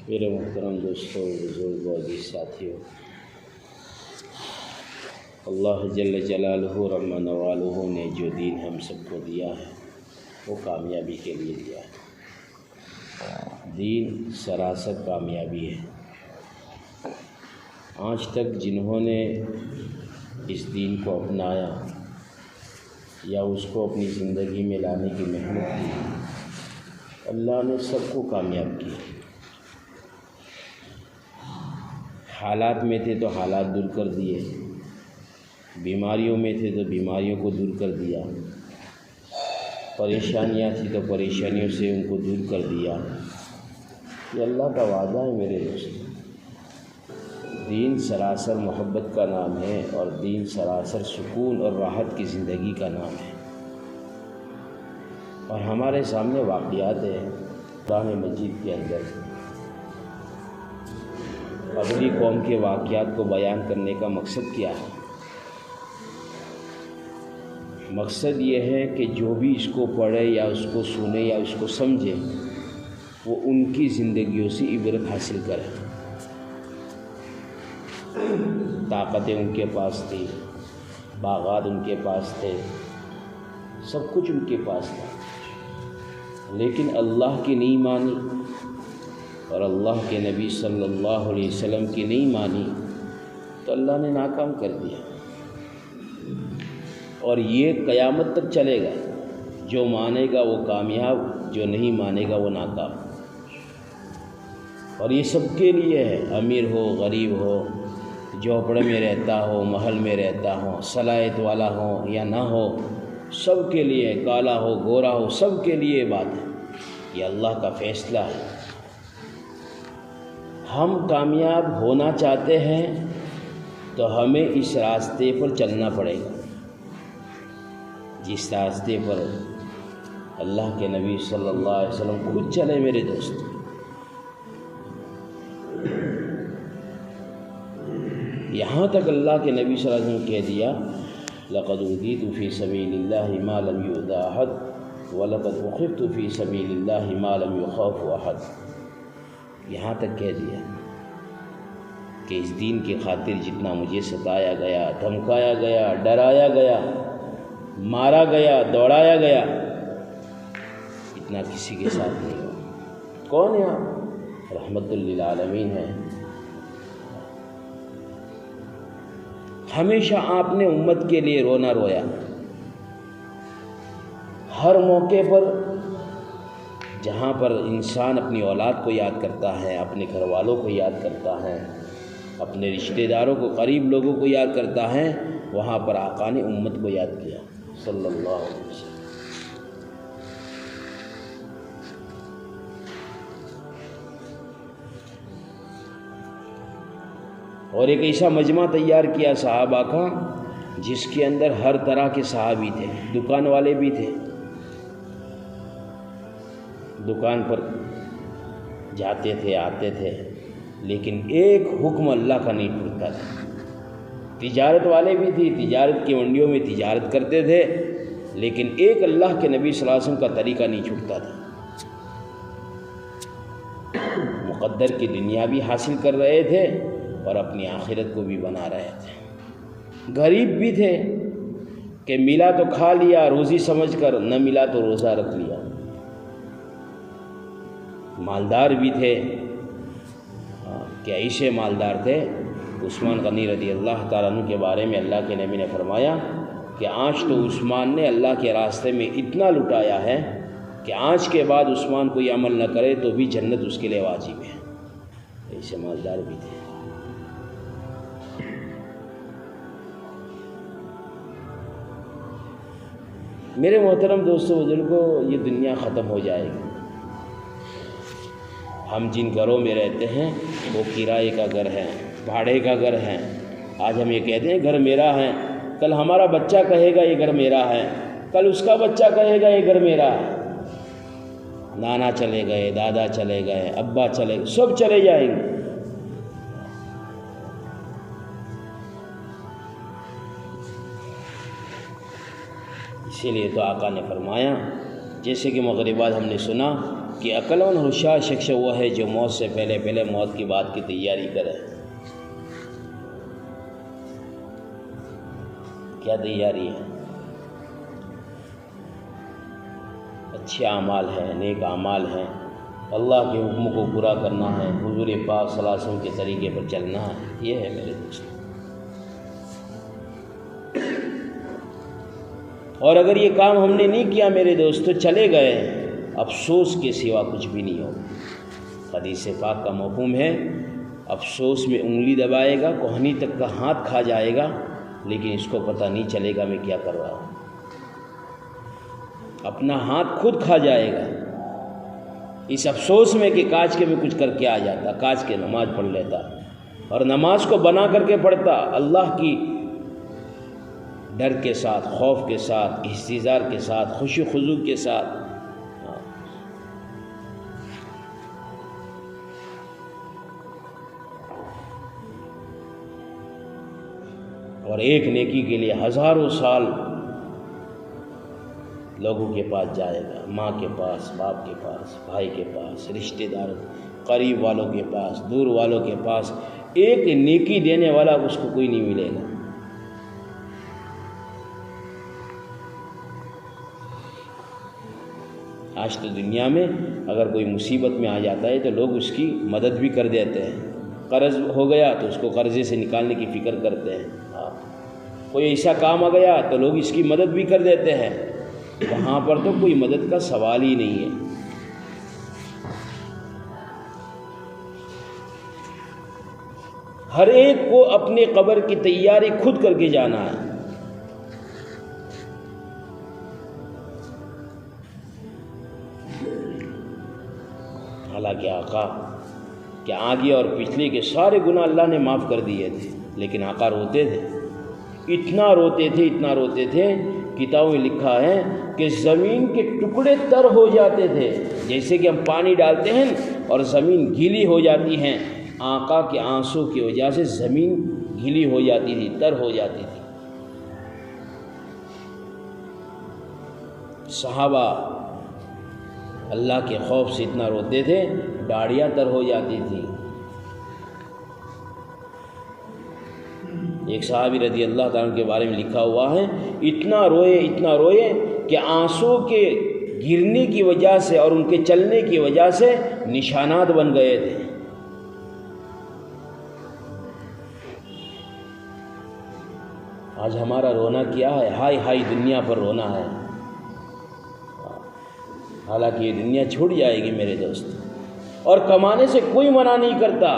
میرے محترم دوستوں، بزرگوں، عزیز ساتھیوں، اللہ جل جلالہ رحمہ نوالہ نے جو دین ہم سب کو دیا ہے وہ کامیابی کے لیے دیا ہے۔ دین سراسر کامیابی ہے۔ آج تک جنہوں نے اس دین کو اپنایا یا اس کو اپنی زندگی میں لانے کی محنت کی، اللہ نے سب کو کامیاب کیا۔ حالات میں تھے تو حالات دور کر دیے، بیماریوں میں تھے تو بیماریوں کو دور کر دیا، پریشانیاں تھیں تو پریشانیوں سے ان کو دور کر دیا۔ یہ اللہ کا وعدہ ہے میرے دوست۔ دین سراسر محبت کا نام ہے اور دین سراسر سکون اور راحت کی زندگی کا نام ہے۔ اور ہمارے سامنے واقعات ہیں قرآن مجید کے اندر۔ اگلی قوم کے واقعات کو بیان کرنے کا مقصد کیا ہے؟ مقصد یہ ہے کہ جو بھی اس کو پڑھے یا اس کو سنے یا اس کو سمجھے وہ ان کی زندگیوں سے عبرت حاصل کرے۔ طاقتیں ان کے پاس تھی، باغات ان کے پاس تھے، سب کچھ ان کے پاس تھا، لیکن اللہ کی نہیں مانی اور اللہ کے نبی صلی اللہ علیہ وسلم کی نہیں مانی تو اللہ نے ناکام کر دیا۔ اور یہ قیامت تک چلے گا، جو مانے گا وہ کامیاب، جو نہیں مانے گا وہ ناکام۔ اور یہ سب کے لیے ہے، امیر ہو، غریب ہو، جھوپڑے میں رہتا ہو، محل میں رہتا ہو، صلاحیت والا ہو یا نہ ہو، سب کے لیے، کالا ہو، گورا ہو، سب کے لیے بات ہے۔ یہ اللہ کا فیصلہ ہے۔ ہم کامیاب ہونا چاہتے ہیں تو ہمیں اس راستے پر چلنا پڑے گا، جس راستے پر اللہ کے نبی صلی اللہ علیہ وسلم خود چلے میرے دوست۔ یہاں تک اللہ کے نبی صلی اللہ علیہ وسلم کہہ دیا لقد اوذیت فی سبیل اللہ ما لم یؤذ احد ولقد اخفت فی سبیل اللہ ما لم یخاف احد۔ یہاں تک کہہ دیا کہ اس دین کی خاطر جتنا مجھے ستایا گیا، دھمکایا گیا، ڈرایا گیا، مارا گیا، دوڑایا گیا، اتنا کسی کے ساتھ نہیں ہوا۔ کون ہے آپ؟ رحمت للعالمین ہے۔ ہمیشہ آپ نے امت کے لیے رونا رویا۔ ہر موقع پر جہاں پر انسان اپنی اولاد کو یاد کرتا ہے، اپنے گھر والوں کو یاد کرتا ہے، اپنے رشتہ داروں کو، قریب لوگوں کو یاد کرتا ہے، وہاں پر آقا نے امت کو یاد کیا صلی اللہ علیہ وسلم۔ اور ایک ایسا مجمع تیار کیا صحابہ کا جس کے اندر ہر طرح کے صحابی تھے، دکان والے بھی تھے، دکان پر جاتے تھے، آتے تھے، لیکن ایک حکم اللہ کا نہیں ٹوٹتا تھا۔ تجارت والے بھی تھے، تجارت کی منڈیوں میں تجارت کرتے تھے، لیکن ایک اللہ کے نبی صلی اللہ علیہ وسلم کا طریقہ نہیں چھوٹتا تھا۔ مقدر کی دنیا بھی حاصل کر رہے تھے اور اپنی آخرت کو بھی بنا رہے تھے۔ غریب بھی تھے کہ ملا تو کھا لیا روزی سمجھ کر، نہ ملا تو روزہ رکھ لیا۔ مالدار بھی تھے کہ ایسے مالدار تھے، عثمان غنی رضی اللہ تعالیٰ عنہ کے بارے میں اللہ کے نبی نے فرمایا کہ آج تو عثمان نے اللہ کے راستے میں اتنا لٹایا ہے کہ آج کے بعد عثمان کوئی عمل نہ کرے تو بھی جنت اس کے لیے واجب ہے۔ ایسے مالدار بھی تھے۔ میرے محترم دوستو، بزرگوں، یہ دنیا ختم ہو جائے گی۔ ہم جن گھروں میں رہتے ہیں وہ کرائے کا گھر ہے، بھاڑے کا گھر ہے۔ آج ہم یہ کہتے ہیں گھر میرا ہے، کل ہمارا بچہ کہے گا یہ گھر میرا ہے، کل اس کا بچہ کہے گا یہ گھر میرا ہے۔ نانا چلے گئے، دادا چلے گئے، ابا چلے گئے، سب چلے جائیں گے۔ اسی لیے تو آقا نے فرمایا، جیسے کہ مغرب بعد ہم نے سنا کہ عقل مند ہوشیار شخص وہ ہے جو موت سے پہلے پہلے موت کی بات کی تیاری کرے۔ کیا تیاری ہے؟ اچھے اعمال ہیں، نیک اعمال ہیں، اللہ کے حکم کو پورا کرنا ہے، حضور پاک صلی اللہ علیہ وسلم کے طریقے پر چلنا ہے، یہ ہے میرے دوست۔ اور اگر یہ کام ہم نے نہیں کیا میرے دوست تو چلے گئے، افسوس کے سوا کچھ بھی نہیں ہوگا۔ حدیث پاک کا مفہوم ہے، افسوس میں انگلی دبائے گا، کوہنی تک کا ہاتھ کھا جائے گا، لیکن اس کو پتہ نہیں چلے گا میں کیا کر رہا ہوں۔ اپنا ہاتھ خود کھا جائے گا اس افسوس میں کہ کاش کے میں کچھ کر کے آ جاتا، کاش کے نماز پڑھ لیتا، اور نماز کو بنا کر کے پڑھتا، اللہ کی ڈر کے ساتھ، خوف کے ساتھ، استحضار کے ساتھ، خشوع و خضوع کے ساتھ۔ اور ایک نیکی کے لیے ہزاروں سال لوگوں کے پاس جائے گا، ماں کے پاس، باپ کے پاس، بھائی کے پاس، رشتہ داروں، قریب والوں کے پاس، دور والوں کے پاس، ایک نیکی دینے والا اس کو کوئی نہیں ملے گا۔ آج تو دنیا میں اگر کوئی مصیبت میں آ جاتا ہے تو لوگ اس کی مدد بھی کر دیتے ہیں، قرض ہو گیا تو اس کو قرضے سے نکالنے کی فکر کرتے ہیں، کوئی ایسا کام آ گیا تو لوگ اس کی مدد بھی کر دیتے ہیں۔ وہاں پر تو کوئی مدد کا سوال ہی نہیں ہے۔ ہر ایک کو اپنے قبر کی تیاری خود کر کے جانا ہے۔ حالانکہ آقا کہ آگے اور پچھلے کے سارے گناہ اللہ نے معاف کر دیے تھے، لیکن آقا روتے تھے، اتنا روتے تھے، اتنا روتے تھے، کتابوں میں لکھا ہے کہ زمین کے ٹکڑے تر ہو جاتے تھے، جیسے کہ ہم پانی ڈالتے ہیں اور زمین گیلی ہو جاتی ہیں، آقا کے آنسو کی وجہ سے زمین گیلی ہو جاتی تھی، تر ہو جاتی تھی۔ صحابہ اللہ کے خوف سے اتنا روتے تھے، داڑھیاں تر ہو جاتی تھیں۔ ایک صحابی رضی اللہ تعالیٰ کے بارے میں لکھا ہوا ہے، اتنا روئے کہ آنسو کے گرنے کی وجہ سے اور ان کے چلنے کی وجہ سے نشانات بن گئے تھے۔ آج ہمارا رونا کیا ہے؟ ہائی ہائی دنیا پر رونا ہے، حالانکہ یہ دنیا چھوٹ جائے گی میرے دوست، اور کمانے سے کوئی منع نہیں کرتا۔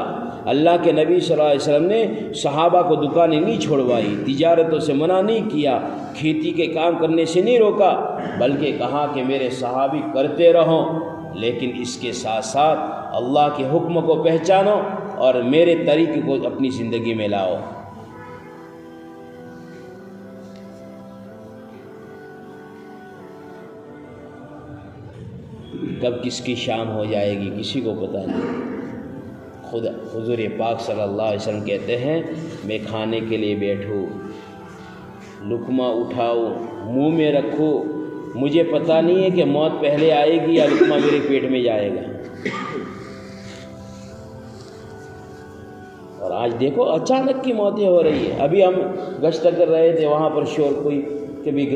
اللہ کے نبی صلی اللہ علیہ وسلم نے صحابہ کو دکانیں نہیں چھوڑوائی، تجارتوں سے منع نہیں کیا، کھیتی کے کام کرنے سے نہیں روکا، بلکہ کہا کہ میرے صحابی کرتے رہو، لیکن اس کے ساتھ ساتھ اللہ کے حکم کو پہچانو اور میرے طریقے کو اپنی زندگی میں لاؤ۔ کب کس کی شام ہو جائے گی کسی کو پتہ نہیں۔ خود حضور پاک صلی اللہ علیہ وسلم کہتے ہیں، میں کھانے کے لیے بیٹھوں، لقمہ اٹھاؤ، منہ میں رکھو، مجھے پتہ نہیں ہے کہ موت پہلے آئے گی یا لقمہ میرے پیٹ میں جائے گا۔ اور آج دیکھو اچانک کی موتیں ہو رہی ہیں۔ ابھی ہم گشت کر رہے تھے، وہاں پر شور کوئی کبھی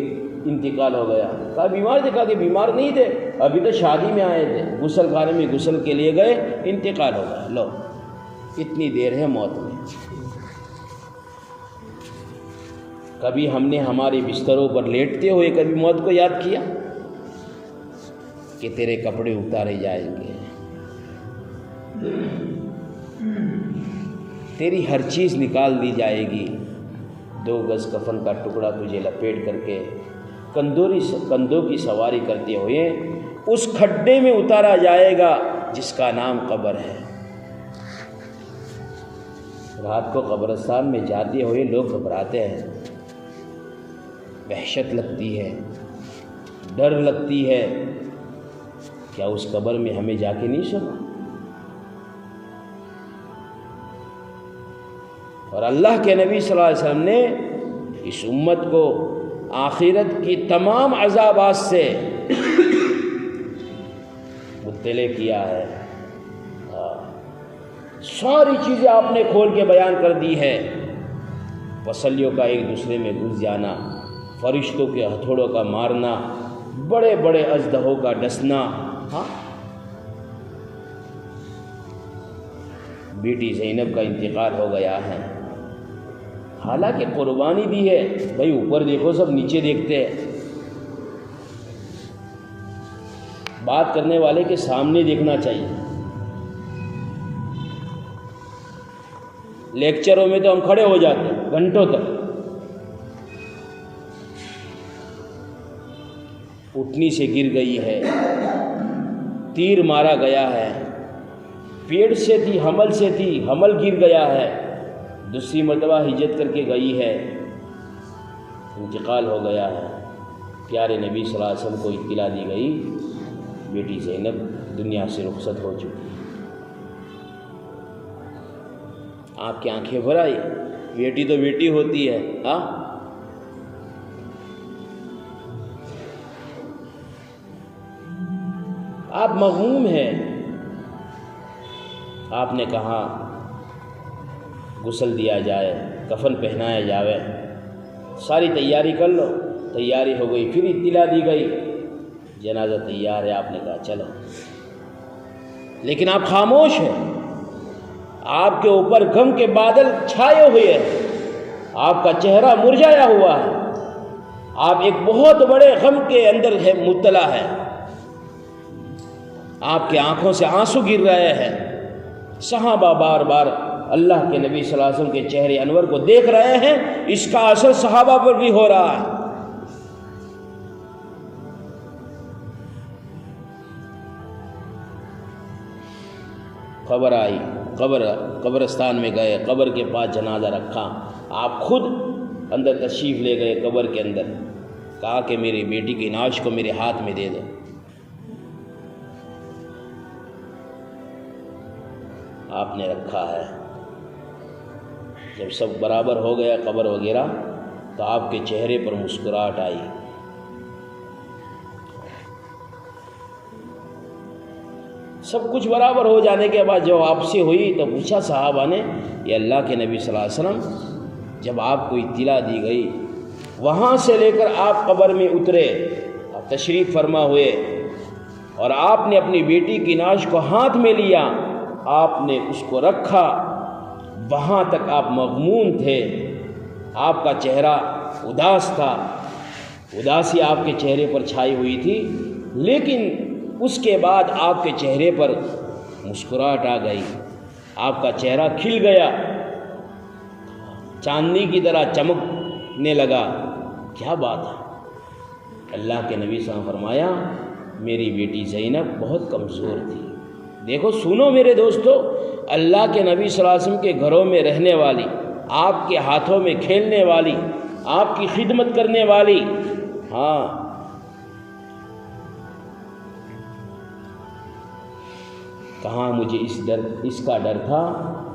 انتقال ہو گیا، کہا بیمار تھے، کہا کہ بیمار نہیں تھے، ابھی تو شادی میں آئے تھے، غسل خانے میں غسل کے لیے گئے، انتقال ہو گیا۔ لو اتنی دیر ہے موت میں۔ کبھی ہم نے ہمارے بستروں پر لیٹتے ہوئے کبھی موت کو یاد کیا کہ تیرے کپڑے اتارے جائیں گے، تیری ہر چیز نکال دی جائے گی، 2 گز کفن کا ٹکڑا تجھے لپیٹ کر کے کندھوں کی سواری کرتے ہوئے اس کھڈے میں اتارا جائے گا جس کا نام قبر ہے۔ رات کو قبرستان میں جاتے ہوئے لوگ گھبراتے ہیں، وحشت لگتی ہے، ڈر لگتی ہے، کیا اس قبر میں ہمیں جا کے نہیں سنا؟ اور اللہ کے نبی صلی اللہ علیہ وسلم نے اس امت کو آخرت کی تمام عذابات سے مطلع کیا ہے۔ ساری چیزیں آپ نے کھول کے بیان کر دی ہے۔ وسلیوں کا ایک دوسرے میں گھس جانا، فرشتوں کے ہتھوڑوں کا مارنا، بڑے بڑے اژدہوں کا ڈسنا، بیٹی زینب کا انتقال ہو گیا ہے، حالانکہ قربانی دی ہے۔ بھائی اوپر دیکھو، سب نیچے دیکھتے ہیں۔ بات کرنے والے کے سامنے دیکھنا چاہیے۔ لیکچروں میں تو ہم کھڑے ہو جاتے ہیں گھنٹوں تک، اٹھنی سے گر گئی ہے، تیر مارا گیا ہے، پیٹ سے تھی، حمل سے تھی، حمل گر گیا ہے، دوسری مرتبہ ہجرت کر کے گئی ہے، انتقال ہو گیا ہے۔ پیارے نبی صلی اللہ علیہ وسلم کو اطلاع دی گئی، بیٹی زینب دنیا سے رخصت ہو چکی۔ آپ کی آنکھیں بھر آئی؟ بیٹی تو بیٹی ہوتی ہے، ہاں۔ آپ مغموم ہیں۔ آپ نے کہا غسل دیا جائے، کفن پہنایا جائے، ساری تیاری کر لو۔ تیاری ہو گئی، پھر اطلاع دی گئی جنازہ تیار ہے۔ آپ نے کہا چلو، لیکن آپ خاموش ہیں۔ آپ کے اوپر غم کے بادل چھائے ہوئے ہیں، آپ کا چہرہ مرجھایا ہوا ہے، آپ ایک بہت بڑے غم کے اندر ہے مبتلا ہے، آپ کے آنکھوں سے آنسو گر رہے ہیں۔ صحابہ بار بار اللہ کے نبی صلی اللہ علیہ وسلم کے چہرے انور کو دیکھ رہے ہیں، اس کا اثر صحابہ پر بھی ہو رہا ہے۔ خبر آئی، قبرستان میں گئے، قبر کے پاس جنازہ رکھا، آپ خود اندر تشریف لے گئے قبر کے اندر، کہا کہ میری بیٹی کی نعش کو میرے ہاتھ میں دے دو۔ آپ نے رکھا ہے۔ جب سب برابر ہو گیا قبر وغیرہ، تو آپ کے چہرے پر مسکراہٹ آئی۔ سب کچھ برابر ہو جانے کے بعد جب واپسی ہوئی تو پوچھا صحابہ نے، یہ اللہ کے نبی صلی اللہ علیہ وسلم، جب آپ کو اطلاع دی گئی، وہاں سے لے کر آپ قبر میں اترے، آپ تشریف فرما ہوئے، اور آپ نے اپنی بیٹی کی نعش کو ہاتھ میں لیا، آپ نے اس کو رکھا، وہاں تک آپ مغموم تھے، آپ کا چہرہ اداس تھا، اداسی آپ کے چہرے پر چھائی ہوئی تھی، لیکن اس کے بعد آپ کے چہرے پر مسکراہٹ آ گئی، آپ کا چہرہ کھل گیا، چاندنی کی طرح چمکنے لگا۔ کیا بات ہے؟ اللہ کے نبی صلی اللہ علیہ وسلم فرمایا، میری بیٹی زینب بہت کمزور تھی۔ دیکھو سنو میرے دوستو، اللہ کے نبی صلی اللہ علیہ وسلم کے گھروں میں رہنے والی، آپ کے ہاتھوں میں کھیلنے والی، آپ کی خدمت کرنے والی، ہاں، کہاں مجھے اس کا ڈر تھا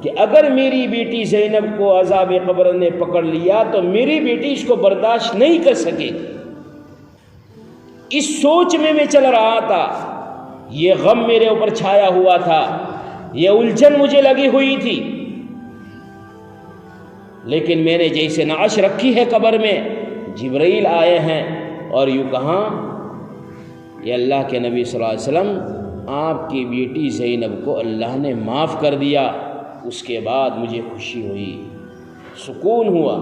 کہ اگر میری بیٹی زینب کو عذاب قبر نے پکڑ لیا تو میری بیٹی اس کو برداشت نہیں کر سکے گی۔ اس سوچ میں چل رہا تھا، یہ غم میرے اوپر چھایا ہوا تھا، یہ الجھن مجھے لگی ہوئی تھی، لیکن میں نے جیسے نعش رکھی ہے قبر میں، جبرائیل آئے ہیں اور یوں کہا، یہ اللہ کے نبی صلی اللہ علیہ وسلم، آپ کی بیٹی زینب کو اللہ نے معاف کر دیا۔ اس کے بعد مجھے خوشی ہوئی، سکون ہوا۔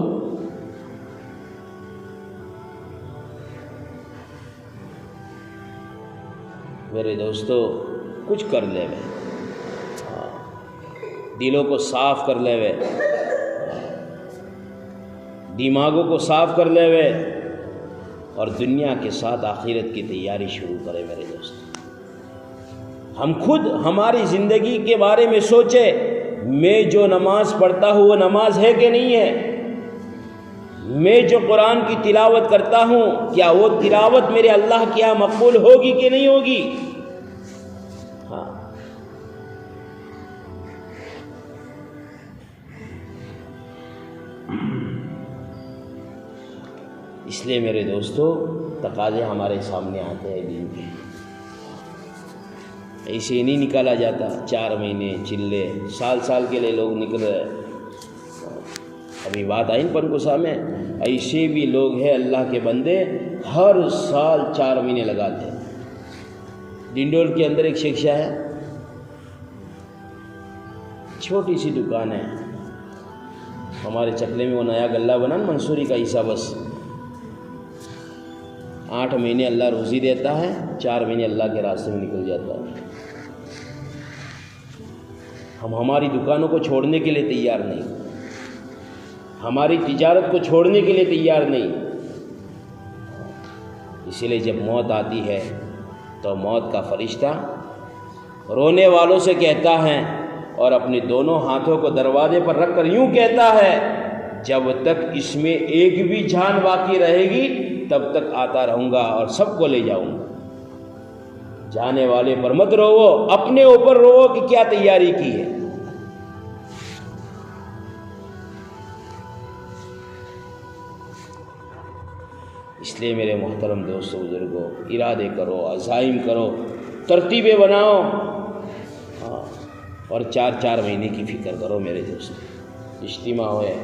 میرے دوستو، کچھ کر لے وے، دلوں کو صاف کر لے وے، دماغوں کو صاف کر لے وے، اور دنیا کے ساتھ آخرت کی تیاری شروع کرے۔ میرے دوستو، ہم خود ہماری زندگی کے بارے میں سوچیں، میں جو نماز پڑھتا ہوں وہ نماز ہے کہ نہیں ہے؟ میں جو قرآن کی تلاوت کرتا ہوں، کیا وہ تلاوت میرے اللہ کے یہاں مقبول ہوگی کہ نہیں ہوگی؟ ہاں، اس لیے میرے دوستو تقاضے ہمارے سامنے آتے ہیں دین کے، ایسے ہی نہیں نکالا جاتا۔ 4 مہینے چلے سال سال کے لیے لوگ نکل رہے ہیں۔ ابھی بات آئی پنکوسا میں، ایسے بھی لوگ ہیں اللہ کے بندے ہر سال 4 مہینے لگاتے ہیں۔ ڈنڈول کے اندر ایک شیخشا ہے، چھوٹی سی دکان ہے، ہمارے چکلے میں وہ نیا گلہ بنا نا منصوری کا حصہ، بس 8 مہینے اللہ روزی دیتا ہے، 4 مہینے اللہ کے راستے میں نکل جاتا ہے۔ ہم ہماری دکانوں کو چھوڑنے کے لیے تیار نہیں، ہماری تجارت کو چھوڑنے کے لیے تیار نہیں۔ اسی لیے جب موت آتی ہے تو موت کا فرشتہ رونے والوں سے کہتا ہے اور اپنے دونوں ہاتھوں کو دروازے پر رکھ کر یوں کہتا ہے، جب تک اس میں ایک بھی جان باقی رہے گی تب تک آتا رہوں گا اور سب کو لے جاؤں گا۔ جانے والے پر مت رو، اپنے اوپر رو کہ کیا تیاری کی ہے۔ اس لیے میرے محترم دوستو بزرگوں، ارادے کرو، عزائم کرو، ترتیبیں بناؤ، اور 4 مہینے کی فکر کرو میرے دوستو۔ اجتماع ہوئے،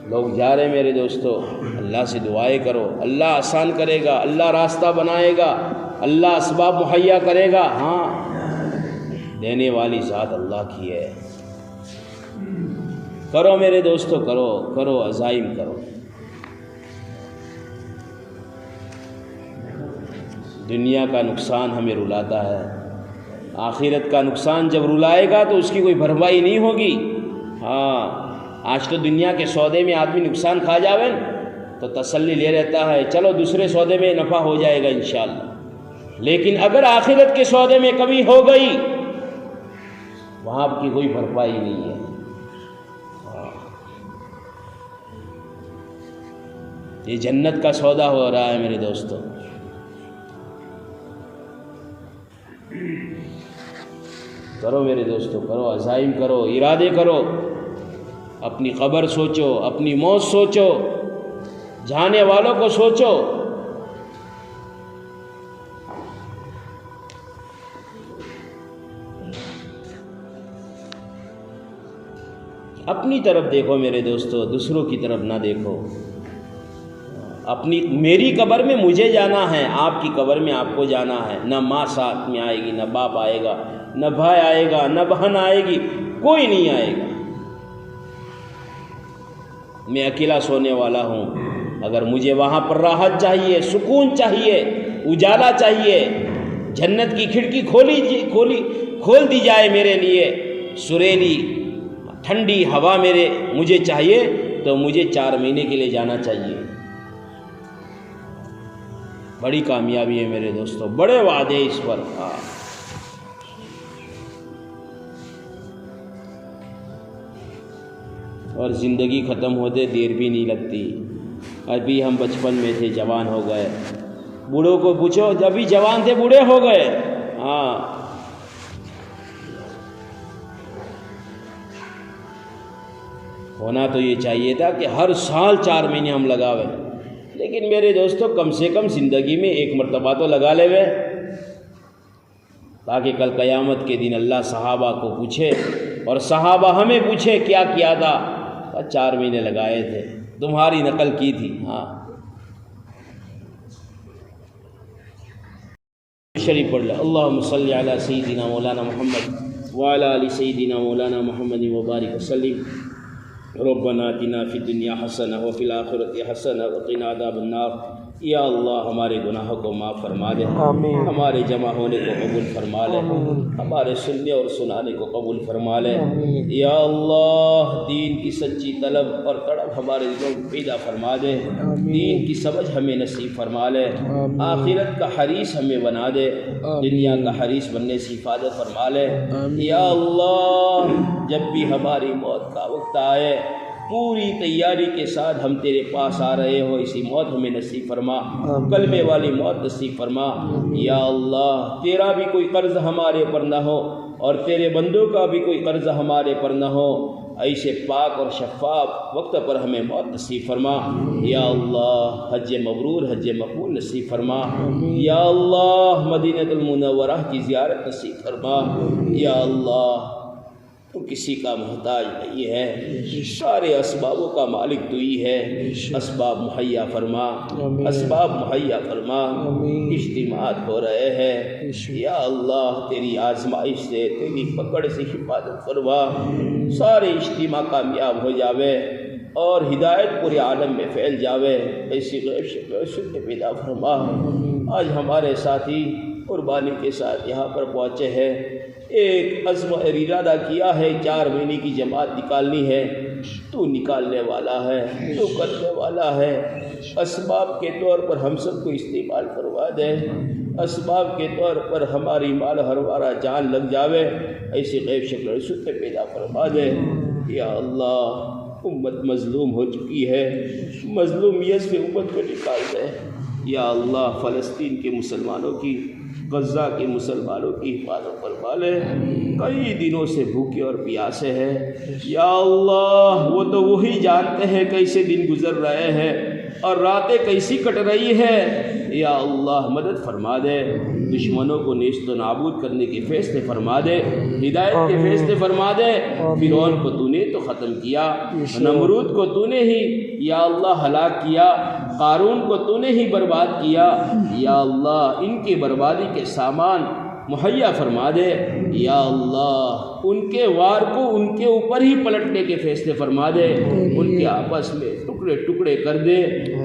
لوگ جا رہے میرے دوستو، اللہ سے دعائیں کرو، اللہ آسان کرے گا، اللہ راستہ بنائے گا، اللہ اسباب مہیا کرے گا۔ دینے والی ذات اللہ کی ہے۔ کرو میرے دوستو، کرو عزائم کرو۔ دنیا کا نقصان ہمیں رلاتا ہے، آخرت کا نقصان جب رلائے گا تو اس کی کوئی بھرپائی نہیں ہوگی۔ آج تو دنیا کے سودے میں آدمی نقصان کھا جاوے تو تسلی لے رہتا ہے، چلو دوسرے سودے میں نفع ہو جائے گا انشاءاللہ، لیکن اگر آخرت کے سودے میں کمی ہو گئی وہاں آپ کی کوئی بھرپائی نہیں ہے۔ یہ جنت کا سودا ہو رہا ہے میرے دوستو۔ کرو میرے دوستو، کرو عزائم کرو، ارادے کرو، اپنی قبر سوچو، اپنی موت سوچو، جانے والوں کو سوچو۔ اپنی طرف دیکھو میرے دوستو، دوسروں کی طرف نہ دیکھو۔ میری قبر میں مجھے جانا ہے، آپ کی قبر میں آپ کو جانا ہے۔ نہ ماں ساتھ میں آئے گی، نہ باپ آئے گا، نہ بھائی آئے گا، نہ بہن آئے گی، کوئی نہیں آئے گا۔ میں اکیلا سونے والا ہوں۔ اگر مجھے وہاں پر راحت چاہیے، سکون چاہیے، اجالا چاہیے، جنت کی کھڑکی کھول دی جائے میرے لیے، سریلی ٹھنڈی ہوا مجھے چاہیے، تو مجھے 4 مہینے کے لیے جانا چاہیے۔ بڑی کامیابی ہے میرے دوستو، بڑے وعدے اس پر۔ اور زندگی ختم ہوتے دیر بھی نہیں لگتی۔ ابھی ہم بچپن میں تھے، جوان ہو گئے۔ بوڑھوں کو پوچھو، جب بھی جوان تھے بوڑھے ہو گئے۔ ہونا تو یہ چاہیے تھا کہ ہر سال 4 مہینے ہم لگاوے، لیکن میرے دوستو کم سے کم زندگی میں 1 مرتبہ تو لگا لے وے، تاکہ کل قیامت کے دن اللہ صحابہ کو پوچھے اور صحابہ ہمیں پوچھے کیا کیا تھا، 4 مہینے لگائے تھے، تمہاری نقل کی تھی۔ شریف پڑھ لیں، اللہم صلی علی سیدنا مولانا محمد وعلی آل سیدنا مولانا محمد وبارک وسلم۔ ربنا آتنا فی الدنیا حسنہ وفی الآخرۃ حسنہ وقنا عذاب النار۔ یا اللہ ہمارے گناہوں کو معاف فرما دے، ہمارے جمع ہونے کو قبول فرما لے، ہمارے سننے اور سنانے کو قبول فرما لے۔ یا اللہ دین کی سچی طلب اور تڑپ ہمارے دلوں میں پیدا فرما دے، دین کی سمجھ ہمیں نصیب فرما لے، آخرت کا حریص ہمیں بنا دے، دنیا کا حریص بننے سے حفاظت فرما لے۔ یا اللہ جب بھی ہماری موت کا وقت آئے، پوری تیاری کے ساتھ ہم تیرے پاس آ رہے ہو، اسی موت ہمیں نصیب فرما، کلمے والی موت نصیب فرما۔ یا اللہ تیرا بھی کوئی قرض ہمارے پر نہ ہو اور تیرے بندوں کا بھی کوئی قرض ہمارے پر نہ ہو۔ ایسے پاک اور شفاف وقت پر ہمیں موت نصیب فرما۔ یا اللہ حج مبرور حج مقبول نصیب فرما۔ یا اللہ مدینہ المنورہ کی زیارت نصیب فرما۔ یا اللہ تو کسی کا محتاج نہیں ہے، سارے اسبابوں کا مالک تو ہی ہے، اسباب مہیا فرما، اسباب مہیا فرما۔ اجتماعات ہو رہے ہیں، یا اللہ تیری آزمائش سے تیری پکڑ سے حفاظت فرما، سارے اجتماع کامیاب ہو جاوے اور ہدایت پورے عالم میں پھیل جاوے، ایسی غیب شکل شکل پیدا فرما۔ آج ہمارے ساتھی قربانی کے ساتھ یہاں پر پہنچے ہیں، ایک عزم اور ارادہ کیا ہے 4 مہینے کی جماعت نکالنی ہے، تو نکالنے والا ہے، تو کرنے والا ہے۔ اسباب کے طور پر ہم سب کو استعمال کروا دے، اسباب کے طور پر ہماری مال ہمارا جان لگ جاوے، ایسی غیب شکل اور صورت پیدا فرما دے۔ یا اللہ امت مظلوم ہو چکی ہے، مظلومیت سے امت کو نکال دے۔ یا اللہ فلسطین کے مسلمانوں کی، غزہ کے مسلمانوں کی حفاظت فرما لے، کئی دنوں سے بھوکے اور پیاسے ہیں۔ یا اللہ وہ تو وہی جانتے ہیں کیسے دن گزر رہے ہیں اور راتیں کیسی کٹ رہی ہے۔ یا اللہ مدد فرما دے، دشمنوں کو نیست و نابود کرنے کے فیصلے فرما دے، ہدایت کے فیصلے فرما دے۔ فرعون کو تو نے تو ختم کیا، نمرود کو تو نے ہی یا اللہ ہلاک کیا، قارون کو تو نے ہی برباد کیا۔ یا اللہ ان کی بربادی کے سامان مہیا فرما دے۔ یا اللہ ان کے وار کو ان کے اوپر ہی پلٹنے کے فیصلے فرما دے، ان کے آپس میں ٹکڑے ٹکڑے کر دے،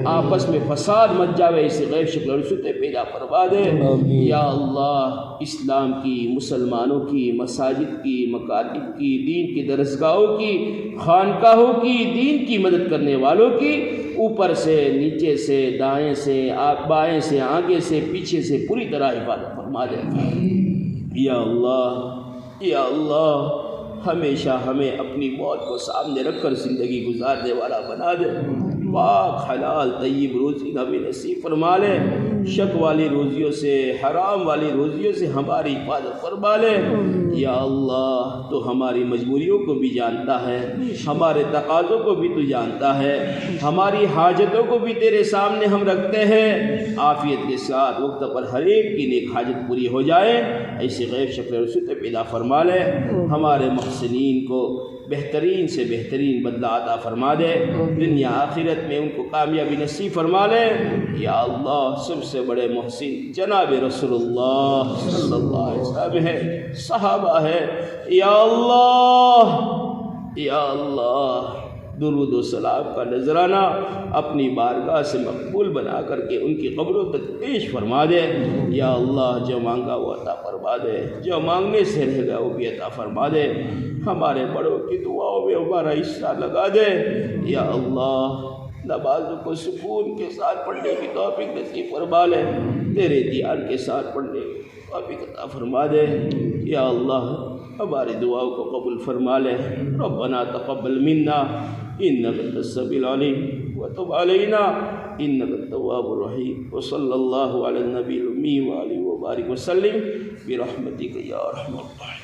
آپس میں فساد مچ جاوے، اسے غیب شکل اور صورت پیدا فرما دے۔ یا اللہ اسلام کی، مسلمانوں کی، مساجد کی، مکاتب کی، دین کی درسگاہوں کی، خانقاہوں کی، دین کی مدد کرنے والوں کی، اوپر سے نیچے سے دائیں سے بائیں سے آگے سے پیچھے سے پوری طرح حفاظت فرما دے۔ یا اللہ ہمیشہ ہمیں اپنی موت کو سامنے رکھ کر زندگی گزارنے والا بنا دے۔ پاک حلال طیب روزی ہمیں نصیب فرما لے، شک والی روزیوں سے، حرام والی روزیوں سے ہماری حفاظت فرما لے۔ یا اللہ تو ہماری مجبوریوں کو بھی جانتا ہے، ہمارے تقاضوں کو بھی تو جانتا ہے، ہماری حاجتوں کو بھی تیرے سامنے ہم رکھتے ہیں۔ عافیت کے ساتھ وقت پر ہر ایک کی نیک حاجت پوری ہو جائے، ایسی غیب شکل اور صورت پیدا فرما لے۔ ہمارے محسنین کو بہترین سے بہترین بدلہ عطا فرما دے، دنیا آخرت میں ان کو کامیابی نصیب فرما لے۔ یا اللہ سب سے بڑے محسن جناب رسول اللہ صلی اللہ علیہ وسلم ہے، صحابہ ہے۔ یا اللہ درود و سلام کا نذرانہ اپنی بارگاہ سے مقبول بنا کر کے ان کی قبروں تک پیش فرما دے۔ یا اللہ جو مانگا وہ عطا فرما دے، جو مانگنے سے رہ گیا وہ بھی عطا فرما دے۔ ہمارے بڑوں کی دعاؤں میں ہمارا حصہ لگا دے۔ یا اللہ نمازوں کو سکون کے ساتھ پڑھنے کی توفیق نصیب فرما لے، تیرے دیان کے ساتھ پڑھنے کی توفیق عطا فرما دے۔ یا اللہ ہماری دعاؤں کو قبول فرما لے۔ ربنا تقبل منا انک انت السمیع العلیم وتب علینا انک التواب الرحیم، وصلی اللہ علی النبی الامی وآلہ وبارک وسلم برحمتک یا ارحم الراحمین۔